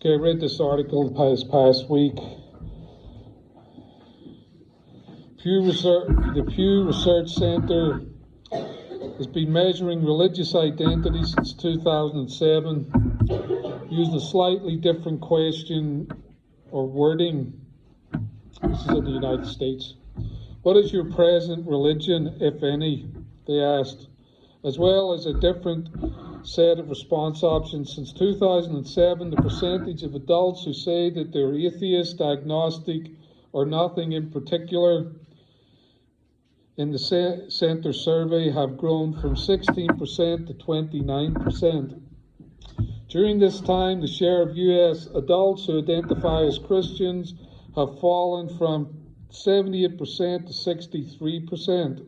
Okay, I read this article this past week. The Pew Research Center has been measuring religious identity since 2007, using a slightly different question or wording. This is in the United States. What is your present religion, if any? They asked, as well as a different set of response options. Since 2007, the percentage of adults who say that they're atheist, agnostic, or nothing in particular in the Center survey have grown from 16% to 29%. During this time, the share of U.S. adults who identify as Christians have fallen from 78% to 63%.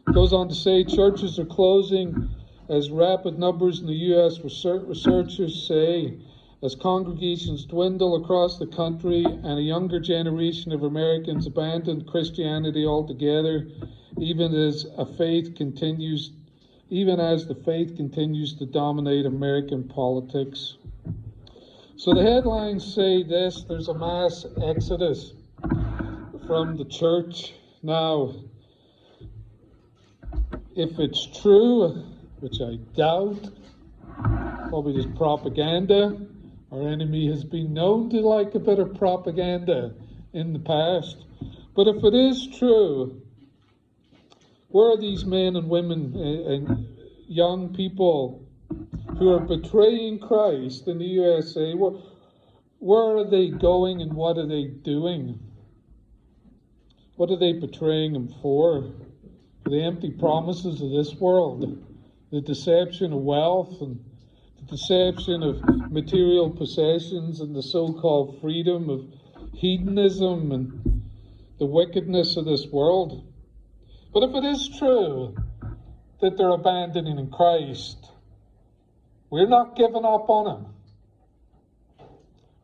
It goes on to say churches are closing as rapid numbers in the U.S. researchers say, as congregations dwindle across the country and a younger generation of Americans abandon Christianity altogether, even as the faith continues to dominate American politics. So the headlines say this: there's a mass exodus from the church. Now, if it's true, which I doubt, probably just propaganda. Our enemy has been known to like a bit of propaganda in the past. But if it is true, where are these men and women and young people who are betraying Christ in the USA? Where are they going and what are they doing? What are they betraying him for? For the empty promises of this world, the deception of wealth and the deception of material possessions and the so-called freedom of hedonism and the wickedness of this world. But if it is true that they're abandoning Christ, we're not giving up on him.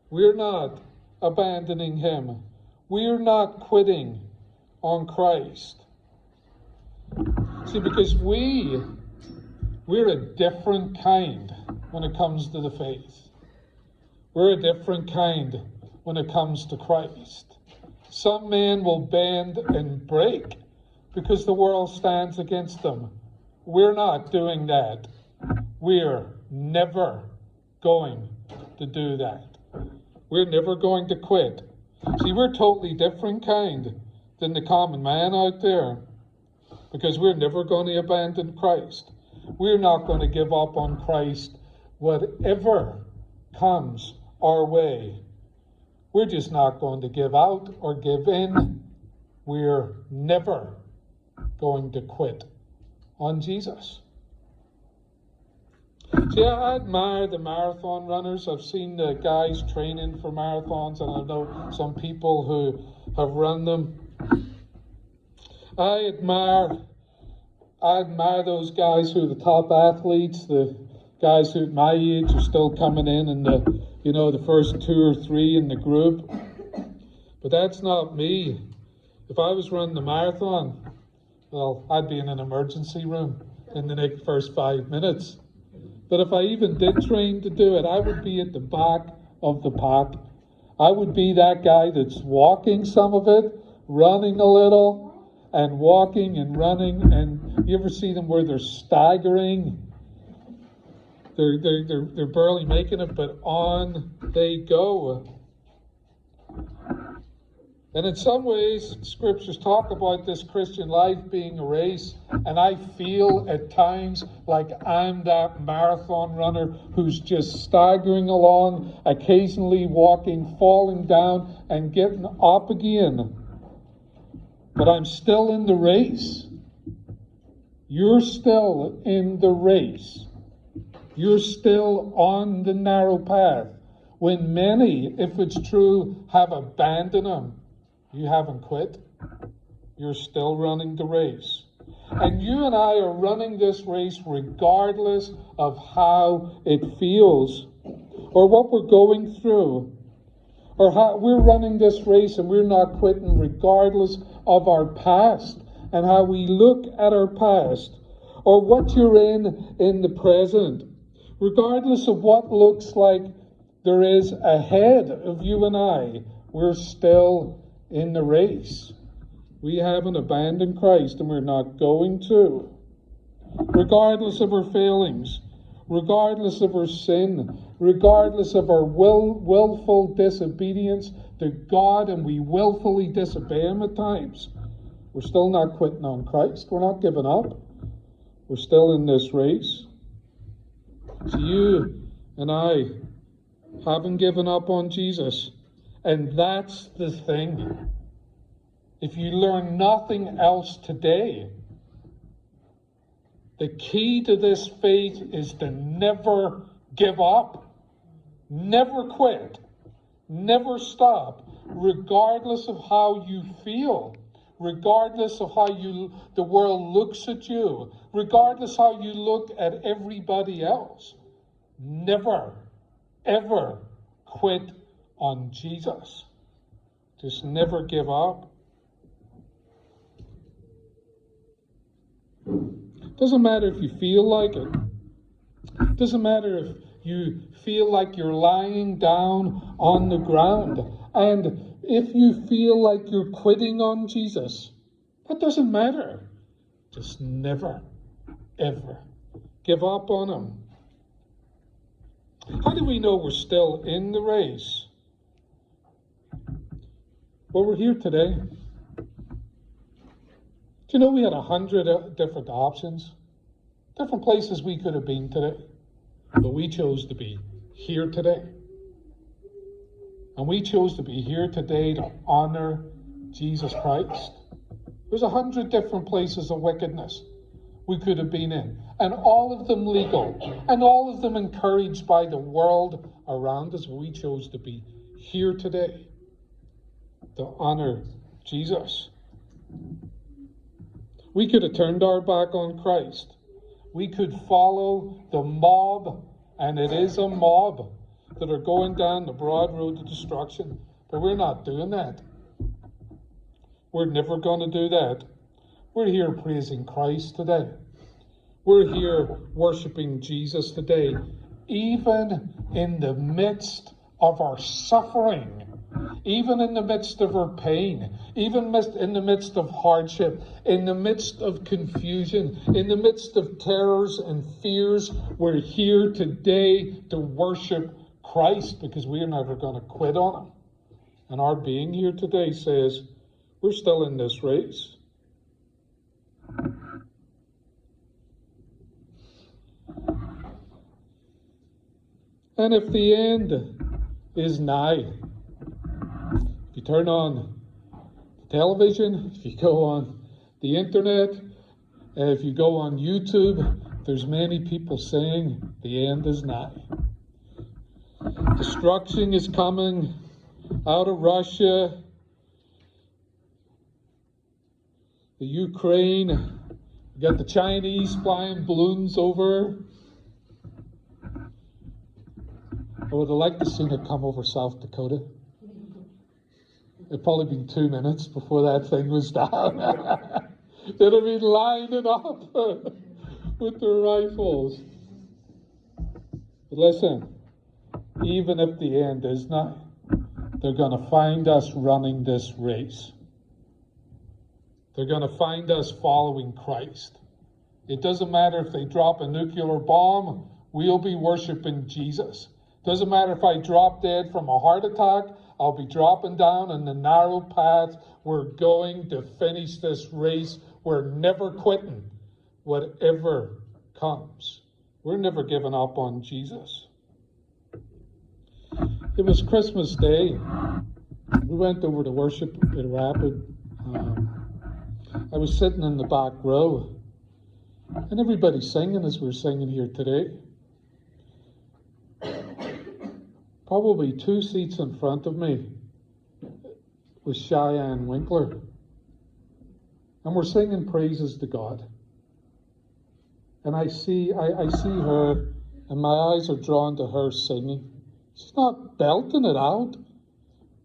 We're not abandoning him. We're not quitting on Christ. See, because we're a different kind when it comes to the faith. We're a different kind when it comes to Christ. Some men will bend and break because the world stands against them. We're not doing that. We're never going to do that. We're never going to quit. See, we're a totally different kind than the common man out there, because we're never going to abandon Christ. We're not going to give up on Christ, whatever comes our way. We're just not going to give out or give in. We're never going to quit on Jesus. See, I admire the marathon runners. I've seen the guys training for marathons, and I know some people who have run them. I admire those guys who are the top athletes, the guys who at my age are still coming in the first 2 or 3 in the group. But that's not me. If I was running the marathon, well, I'd be in an emergency room in the next first 5 minutes. But if I even did train to do it, I would be at the back of the pack. I would be that guy that's walking some of it, running a little, and walking and running. And you ever see them where they're staggering? They're barely making it, but on they go. And in some ways, scriptures talk about this Christian life being a race, and I feel at times like I'm that marathon runner who's just staggering along, occasionally walking, falling down, and getting up again. But I'm still in the race. You're still in the race. You're still on the narrow path. When many, if it's true, have abandoned him, you haven't quit. You're still running the race. And you and I are running this race regardless of how it feels or what we're going through. Or how we're running this race and we're not quitting regardless of our past and how we look at our past or what you're in the present. Regardless of what looks like there is ahead of you and I. We're still in the race. We haven't abandoned Christ, and we're not going to. Regardless of our failings, regardless of our sin, regardless of our willful disobedience to God, and we willfully disobey Him at times, we're still not quitting on Christ. We're not giving up. We're still in this race. So you and I haven't given up on Jesus. And that's the thing. If you learn nothing else today, the key to this faith is to never give up. Never quit. Never stop. Regardless of how you feel. Regardless of how the world looks at you. Regardless how you look at everybody else. Never, ever quit on Jesus. Just never give up. Doesn't matter if you feel like it. Doesn't matter if you feel like you're lying down on the ground. And if you feel like you're quitting on Jesus, that doesn't matter. Just never, ever give up on Him. How do we know we're still in the race? Well, we're here today. Do you know we had 100 different options? Different places we could have been today. But we chose to be here today. And we chose to be here today to honor Jesus Christ. There's 100 different places of wickedness we could have been in. And all of them legal. And all of them encouraged by the world around us. We chose to be here today to honor Jesus. We could have turned our back on Christ. We could follow the mob, and it is a mob, that are going down the broad road to destruction. But we're not doing that. We're never going to do that. We're here praising Christ today. We're here worshiping Jesus today, even in the midst of our suffering. Even in the midst of our pain, even in the midst of hardship, in the midst of confusion, in the midst of terrors and fears, we're here today to worship Christ because we are never going to quit on Him. And our being here today says we're still in this race. And if the end is nigh, if you turn on the television, if you go on the internet, and if you go on YouTube, there's many people saying the end is nigh. Destruction is coming out of Russia, the Ukraine. You got the Chinese flying balloons over. I would have liked to see it come over South Dakota. It'd probably been 2 minutes before that thing was down. They'd have been lining up with their rifles. But listen, even if the end is nigh, they're going to find us running this race. They're going to find us following Christ. It doesn't matter if they drop a nuclear bomb, we'll be worshiping Jesus. Doesn't matter if I drop dead from a heart attack, I'll be dropping down in the narrow path. We're going to finish this race. We're never quitting, whatever comes. We're never giving up on Jesus. It was Christmas Day. We went over to worship at Rapid. I was sitting in the back row, and everybody's singing as we're singing here today. Probably 2 seats in front of me was Cheyenne Winkler. And we're singing praises to God. And I see her, and my eyes are drawn to her singing. She's not belting it out.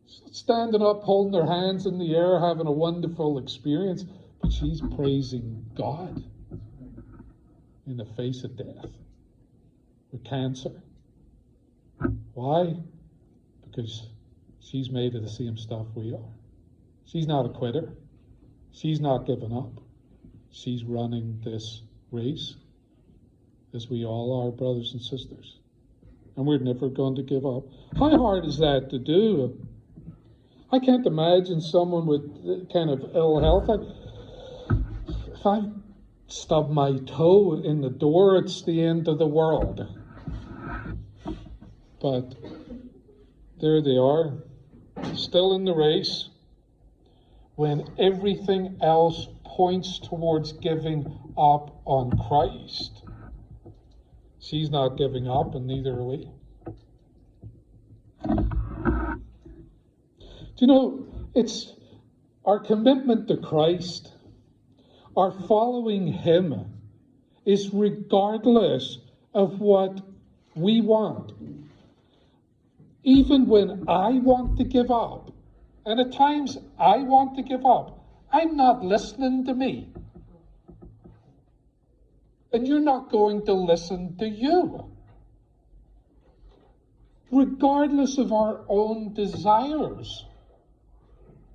She's not standing up, holding her hands in the air, having a wonderful experience. But she's praising God in the face of death, with cancer. Why? Because she's made of the same stuff we are. She's not a quitter. She's not giving up. She's running this race, as we all are, brothers and sisters. And we're never going to give up. How hard is that to do? I can't imagine someone with kind of ill health. If I stub my toe in the door, it's the end of the world. But there they are, still in the race, when everything else points towards giving up on Christ. She's not giving up, and neither are we. Do you know, it's our commitment to Christ, our following Him, is regardless of what we want. Even when I want to give up, and at times I want to give up, I'm not listening to me. And you're not going to listen to you. Regardless of our own desires,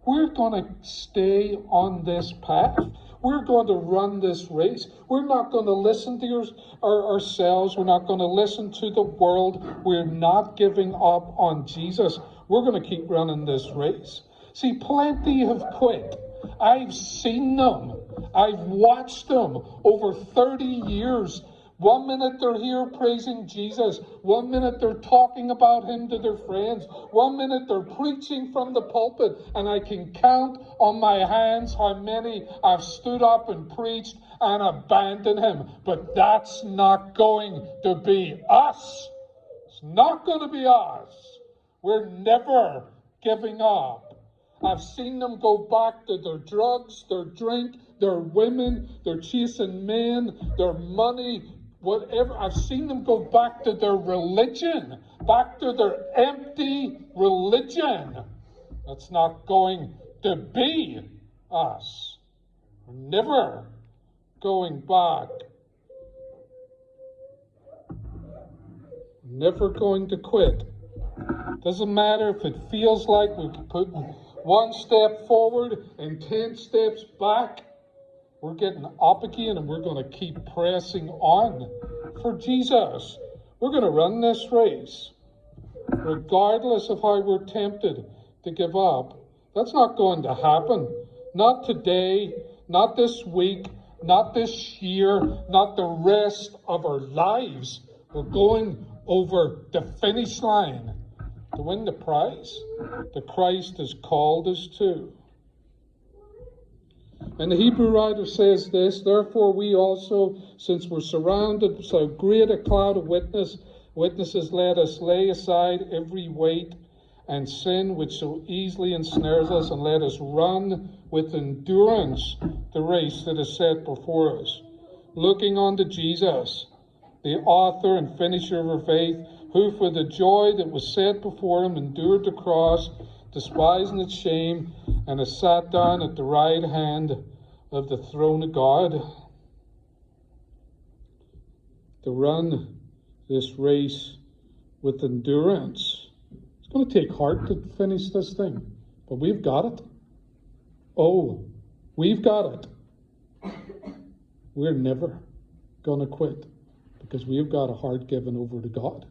we're going to stay on this path. We're going to run this race. We're not going to listen to ourselves. We're not going to listen to the world. We're not giving up on Jesus. We're going to keep running this race. See, plenty have quit. I've seen them. I've watched them over 30 years. 1 minute they're here praising Jesus. 1 minute they're talking about Him to their friends. 1 minute they're preaching from the pulpit. And I can count on my hands how many I've stood up and preached and abandoned Him. But that's not going to be us. It's not going to be us. We're never giving up. I've seen them go back to their drugs, their drink, their women, their chasing men, their money, whatever. I've seen them go back to their religion, back to their empty religion. That's not going to be us. We're never going back. Never going to quit. Doesn't matter if it feels like we're putting 1 step forward and 10 steps back. We're getting up again, and we're going to keep pressing on for Jesus. We're going to run this race, regardless of how we're tempted to give up. That's not going to happen. Not today, not this week, not this year, not the rest of our lives. We're going over the finish line to win the prize that Christ has called us to. And the Hebrew writer says this, therefore we also, since we're surrounded by so great a cloud of witnesses, let us lay aside every weight and sin which so easily ensnares us, and let us run with endurance the race that is set before us, looking unto Jesus, the author and finisher of our faith, who for the joy that was set before Him endured the cross, despising its shame, and has sat down at the right hand of the throne of God. To run this race with endurance. It's going to take heart to finish this thing, but we've got it. Oh, we've got it. We're never going to quit, because we've got a heart given over to God.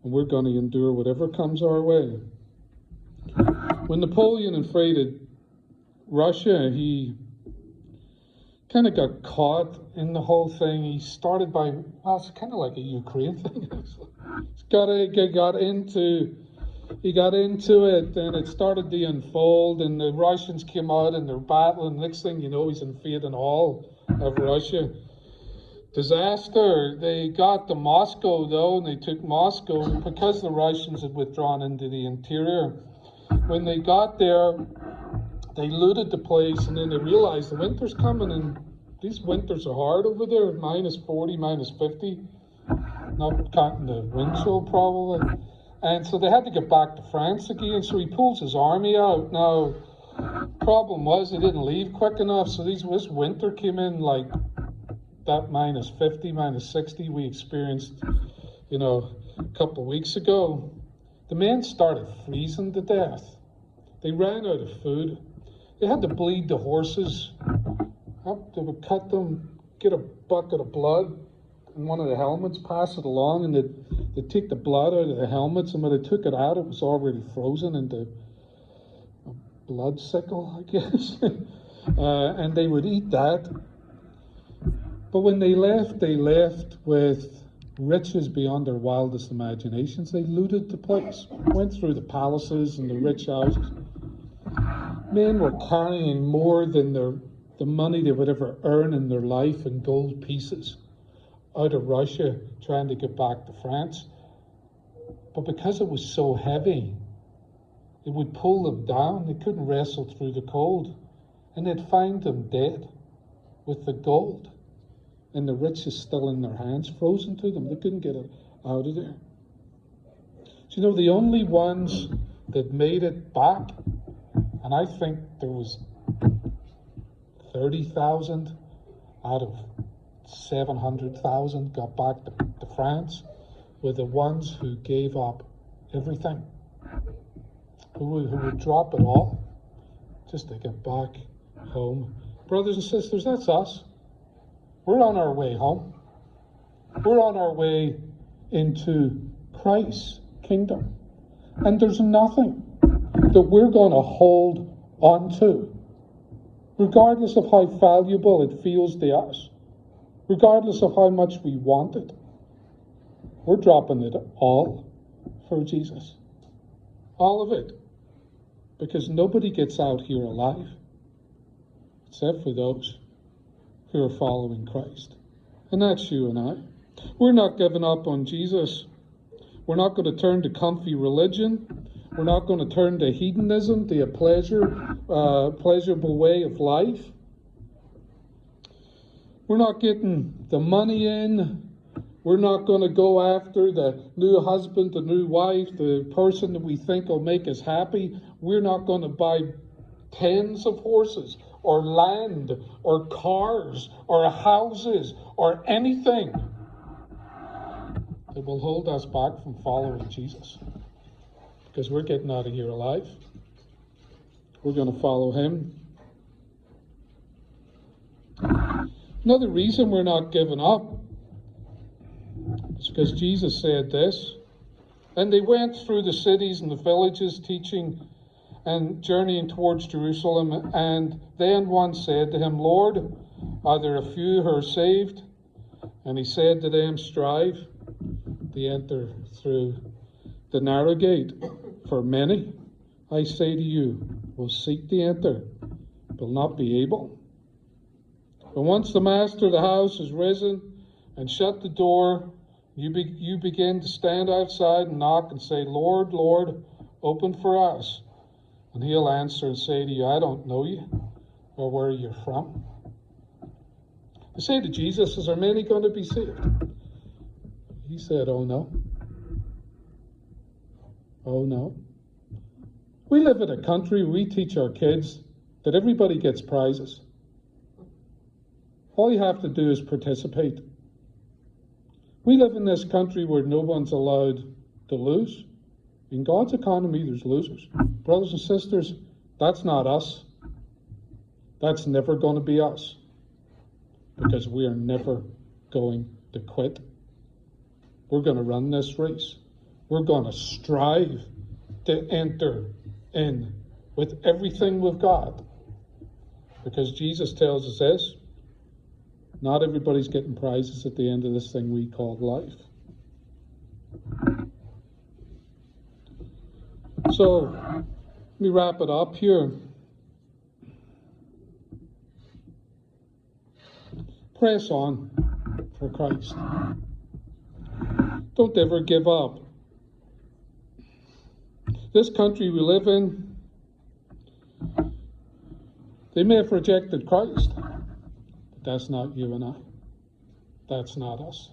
And we're going to endure whatever comes our way. When Napoleon invaded Russia, he kind of got caught in the whole thing. He started by, well, it's kind of like a Ukraine thing. He got into it, and it started to unfold, and the Russians came out and they're battling. Next thing you know, he's invading all of Russia. Disaster. They got to Moscow, though, and they took Moscow because the Russians had withdrawn into the interior. When they got there, they looted the place, and then they realized the winter's coming, and these winters are hard over there, minus 40, minus 50, not counting the wind chill probably. And so they had to get back to France again, so he pulls his army out. Now, problem was they didn't leave quick enough, so this winter came in like that minus 50, minus 60 we experienced, a couple of weeks ago. The men started freezing to death. They ran out of food. They had to bleed the horses. They would cut them, get a bucket of blood in one of the helmets, pass it along, and they'd take the blood out of the helmets, and when they took it out, it was already frozen into a blood sickle, I guess. And they would eat that. But when they left with riches beyond their wildest imaginations. They looted the place, went through the palaces and the rich houses. Men were carrying more than the money they would ever earn in their life in gold pieces out of Russia, trying to get back to France. But because it was so heavy, it would pull them down. They couldn't wrestle through the cold. And they'd find them dead with the gold and the riches still in their hands, frozen to them. They couldn't get it out of there. So, you know, the only ones that made it back, and I think there was 30,000 out of 700,000 got back to France, were the ones who gave up everything, who would drop it all just to get back home. Brothers and sisters, that's us. We're on our way home. We're on our way into Christ's kingdom. And there's nothing that we're going to hold on to, regardless of how valuable it feels to us, regardless of how much we want it. We're dropping it all for Jesus. All of it. Because nobody gets out here alive, except for those who are following Christ. And that's you and I. We're not giving up on Jesus. We're not going to turn to comfy religion. We're not going to turn to hedonism, to a pleasurable way of life. We're not getting the money in. We're not going to go after the new husband, the new wife, the person that we think will make us happy. We're not going to buy tens of horses or land or cars or houses or anything that will hold us back from following Jesus. Because we're getting out of here alive. We're going to follow him. Another reason we're not giving up is because Jesus said this. And they went through the cities and the villages teaching and journeying towards Jerusalem. And then one said to him, Lord, are there a few who are saved? And he said to them, strive to enter through the narrow gate. For many, I say to you, will seek to enter, but will not be able. But once the master of the house has risen and shut the door, you begin to stand outside and knock and say, Lord, Lord, open for us. And he'll answer and say to you, I don't know you or where you're from. They say to Jesus, is there many going to be saved? He said, oh no. Oh no. We live in a country where we teach our kids that everybody gets prizes. All you have to do is participate. We live in this country where no one's allowed to lose. In God's economy, there's losers. Brothers and sisters, that's not us. That's never going to be us. Because we are never going to quit. We're going to run this race. We're going to strive to enter in with everything we've got. Because Jesus tells us this, not everybody's getting prizes at the end of this thing we call life. So, let me wrap it up here. Press on for Christ. Don't ever give up. This country we live in, they may have rejected Christ, but that's not you and I. That's not us.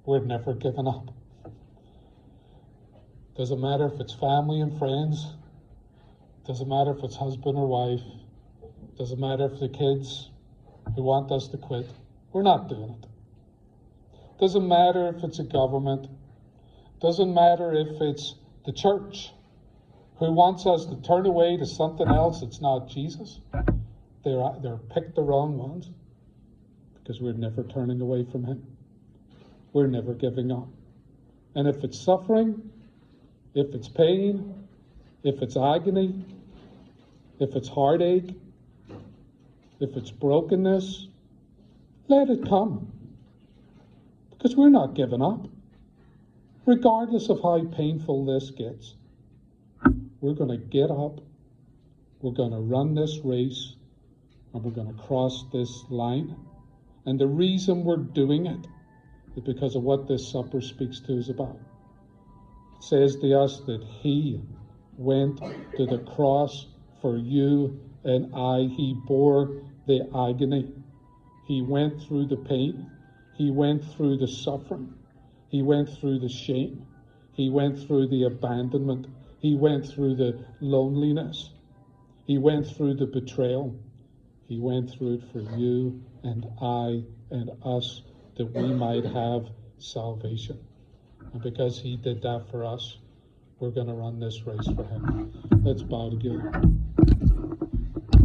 We're never giving up. Doesn't matter if it's family and friends. Doesn't matter if it's husband or wife. Doesn't matter if the kids who want us to quit. We're not doing it. Doesn't matter if it's a government. Doesn't matter if it's the church, who wants us to turn away to something else that's not Jesus, they're picked the wrong ones, because we're never turning away from him. We're never giving up. And if it's suffering, if it's pain, if it's agony, if it's heartache, if it's brokenness, let it come. Because we're not giving up. Regardless of how painful this gets, we're going to get up, we're going to run this race, and we're going to cross this line. And the reason we're doing it is because of what this supper speaks to us about. It says to us that he went to the cross for you and I. He bore the agony. He went through the pain. He went through the suffering. He went through the shame. He went through the abandonment. He went through the loneliness. He went through the betrayal. He went through it for you and I and us, that we might have salvation. And because he did that for us, we're going to run this race for him. Let's bow together.